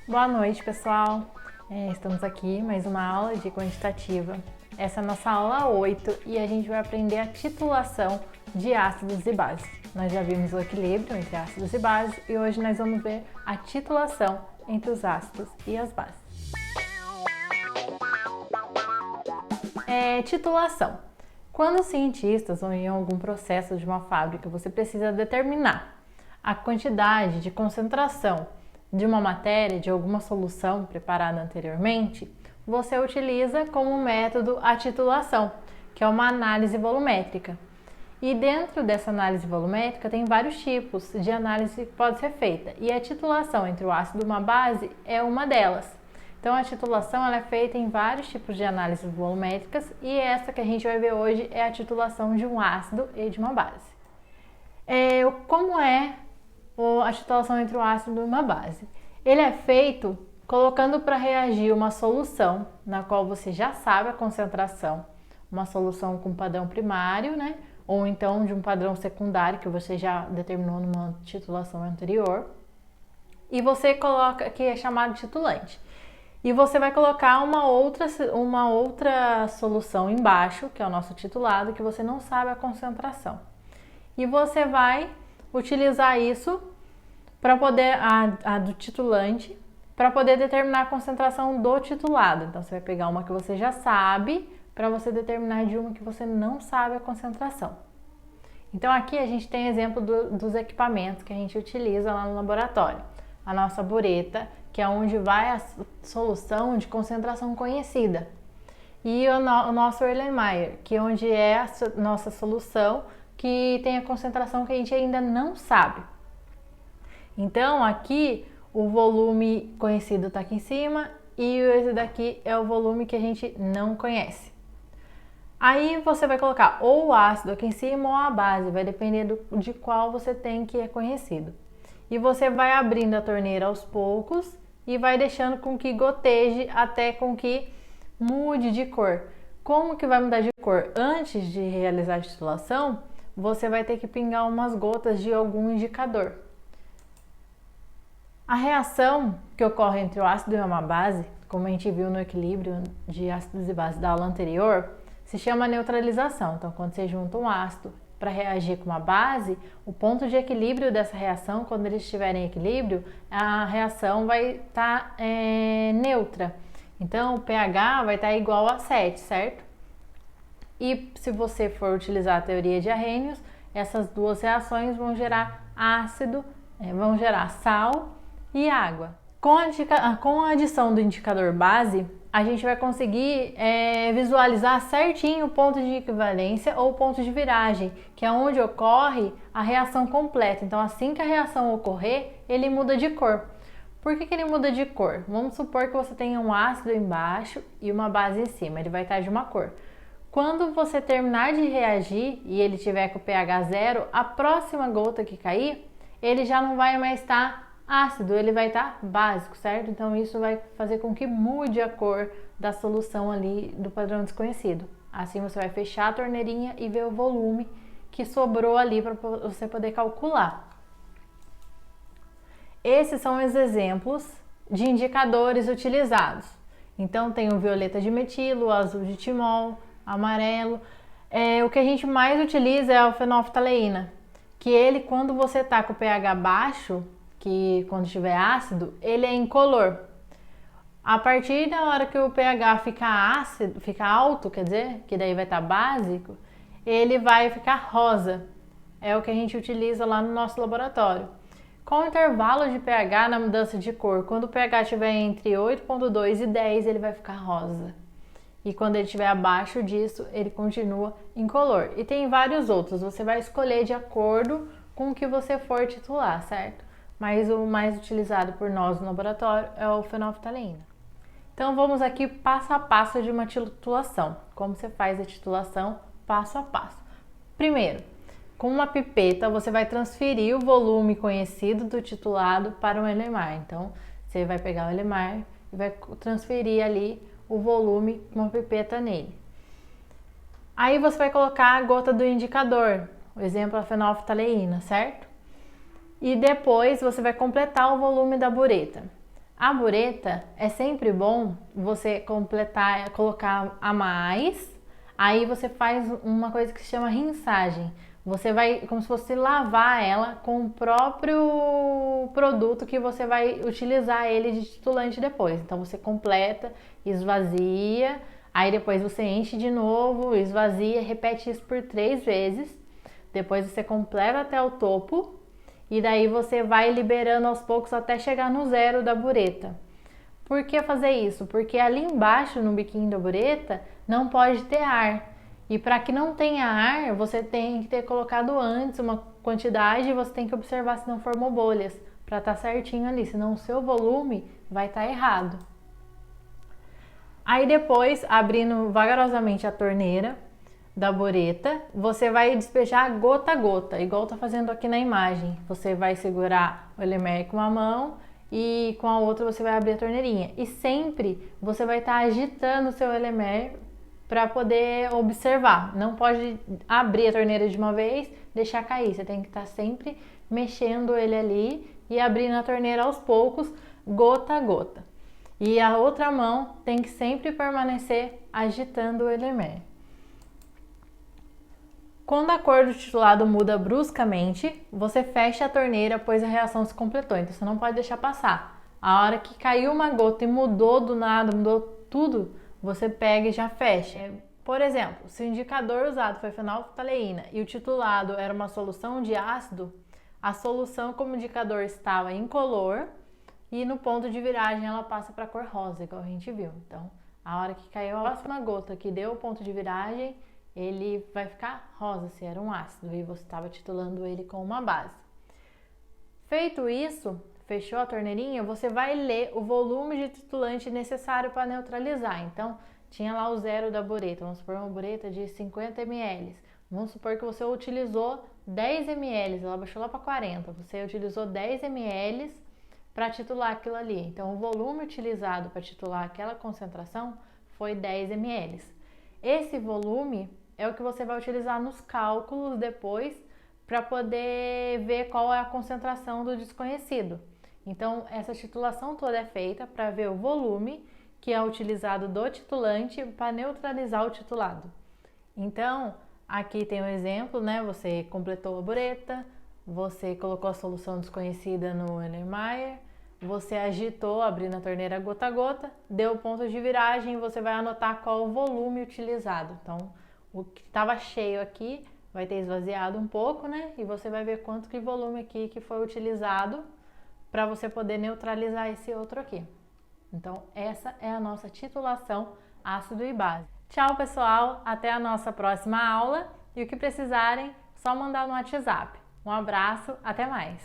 Boa noite, pessoal. Estamos aqui mais uma aula de quantitativa. Essa é a nossa aula 8 e a gente vai aprender a titulação de ácidos e bases. Nós já vimos o equilíbrio entre ácidos e bases e hoje nós vamos ver a titulação entre os ácidos e as bases. Titulação. Quando os cientistas vão em algum processo de uma fábrica, você precisa determinar a quantidade de concentração de uma matéria, de alguma solução preparada anteriormente, você utiliza como método a titulação, que é uma análise volumétrica. E dentro dessa análise volumétrica tem vários tipos de análise que pode ser feita, e a titulação entre o ácido e uma base é uma delas. Então a titulação ela é feita em vários tipos de análises volumétricas e essa que a gente vai ver hoje é a titulação de um ácido e de uma base. Como é a titulação entre um ácido e uma base? Ele é feito colocando para reagir uma solução na qual você já sabe a concentração, uma solução com padrão primário, né? Ou então de um padrão secundário que você já determinou numa titulação anterior. E você coloca, que é chamado de titulante. E você vai colocar uma outra solução embaixo, que é o nosso titulado, que você não sabe a concentração. E você vai utilizar isso para poder, a do titulante, para poder determinar a concentração do titulado. Então você vai pegar uma que você já sabe, para você determinar de uma que você não sabe a concentração. Então aqui a gente tem exemplo dos equipamentos que a gente utiliza lá no laboratório. A nossa bureta, que é onde vai a solução de concentração conhecida. E o nosso Erlenmeyer, que é onde é a nossa solução que tem a concentração que a gente ainda não sabe. Então aqui o volume conhecido está aqui em cima e esse daqui é o volume que a gente não conhece. Aí você vai colocar ou o ácido aqui em cima ou a base, vai depender de qual você tem que é conhecido. E você vai abrindo a torneira aos poucos e vai deixando com que goteje até com que mude de cor. Como que vai mudar de cor? Antes de realizar a titulação, você vai ter que pingar umas gotas de algum indicador. A reação que ocorre entre o ácido e uma base, como a gente viu no equilíbrio de ácidos e bases da aula anterior, se chama neutralização. Então, quando você junta um ácido para reagir com uma base, o ponto de equilíbrio dessa reação, quando eles estiverem em equilíbrio, a reação vai estar neutra. Então, o pH vai estar igual a 7, certo? E se você for utilizar a teoria de Arrhenius, essas duas reações vão gerar ácido, vão gerar sal e água. Com a adição do indicador base, a gente vai conseguir visualizar certinho o ponto de equivalência ou ponto de viragem, que é onde ocorre a reação completa. Então, assim que a reação ocorrer, ele muda de cor. Por que ele muda de cor? Vamos supor que você tenha um ácido embaixo e uma base em cima, ele vai estar de uma cor. Quando você terminar de reagir e ele tiver com o pH 0, a próxima gota que cair, ele já não vai mais estar ácido, ele vai estar básico, certo? Então isso vai fazer com que mude a cor da solução ali do padrão desconhecido. Assim você vai fechar a torneirinha e ver o volume que sobrou ali para você poder calcular. Esses são os exemplos de indicadores utilizados. Então tem o violeta de metilo, o azul de timol, amarelo. O que a gente mais utiliza é a fenolftaleína, que ele, quando você está com o pH baixo, que quando estiver ácido, ele é incolor. A partir da hora que o pH fica alto, quer dizer, que daí vai estar básico, ele vai ficar rosa. É o que a gente utiliza lá no nosso laboratório. Com o intervalo de pH na mudança de cor, quando o pH estiver entre 8,2 e 10, ele vai ficar rosa. E quando ele estiver abaixo disso, ele continua incolor. E tem vários outros, você vai escolher de acordo com o que você for titular, certo? Mas o mais utilizado por nós no laboratório é o fenolftaleína. Então vamos aqui passo a passo de uma titulação. Como você faz a titulação passo a passo. Primeiro, com uma pipeta você vai transferir o volume conhecido do titulado para o Erlenmeyer. Então você vai pegar o Erlenmeyer e vai transferir ali o volume com uma pipeta nele. Aí você vai colocar a gota do indicador, o exemplo é a fenolftaleína, certo? E depois você vai completar o volume da bureta. A bureta é sempre bom você completar, colocar a mais, aí você faz uma coisa que se chama rinçagem. Você vai, como se fosse lavar ela com o próprio produto que você vai utilizar ele de titulante depois. Então você completa, esvazia, aí depois você enche de novo, esvazia, repete isso por 3 vezes. Depois você completa até o topo e daí você vai liberando aos poucos até chegar no zero da bureta. Por que fazer isso? Porque ali embaixo no biquinho da bureta não pode ter ar. E para que não tenha ar, você tem que ter colocado antes uma quantidade e você tem que observar se não formou bolhas, para estar certinho ali, senão o seu volume vai estar errado. Aí depois, abrindo vagarosamente a torneira da bureta, você vai despejar gota a gota, igual tá fazendo aqui na imagem. Você vai segurar o Elmer com uma mão e com a outra você vai abrir a torneirinha. E sempre você vai estar agitando o seu Elmer para poder observar. Não pode abrir a torneira de uma vez, deixar cair. Você tem que estar sempre mexendo ele ali e abrindo a torneira aos poucos, gota a gota. E a outra mão tem que sempre permanecer agitando o Elmer. Quando a cor do titulado muda bruscamente, você fecha a torneira, pois a reação se completou. Então você não pode deixar passar. A hora que caiu uma gota e mudou do nada, mudou tudo, você pega e já fecha. Por exemplo, se o indicador usado foi fenolftaleína e o titulado era uma solução de ácido, a solução como indicador estava incolor e no ponto de viragem ela passa para a cor rosa, igual a gente viu. Então, a hora que caiu a próxima gota que deu o ponto de viragem, ele vai ficar rosa se era um ácido e você estava titulando ele com uma base. Feito isso, fechou a torneirinha, você vai ler o volume de titulante necessário para neutralizar. Então, tinha lá o zero da bureta, vamos supor uma bureta de 50 ml. Vamos supor que você utilizou 10 ml, ela baixou lá para 40, você utilizou 10 ml para titular aquilo ali. Então, o volume utilizado para titular aquela concentração foi 10 ml. Esse volume é o que você vai utilizar nos cálculos depois para poder ver qual é a concentração do desconhecido. Então, essa titulação toda é feita para ver o volume que é utilizado do titulante para neutralizar o titulado. Então, aqui tem um exemplo, né? Você completou a bureta, você colocou a solução desconhecida no Erlenmeyer, você agitou abrindo a torneira gota a gota, deu o ponto de viragem e você vai anotar qual o volume utilizado. Então, o que estava cheio aqui vai ter esvaziado um pouco, né? E você vai ver quanto que volume aqui que foi utilizado para você poder neutralizar esse outro aqui. Então, essa é a nossa titulação ácido e base. Tchau, pessoal! Até a nossa próxima aula. E o que precisarem, só mandar no WhatsApp. Um abraço, até mais!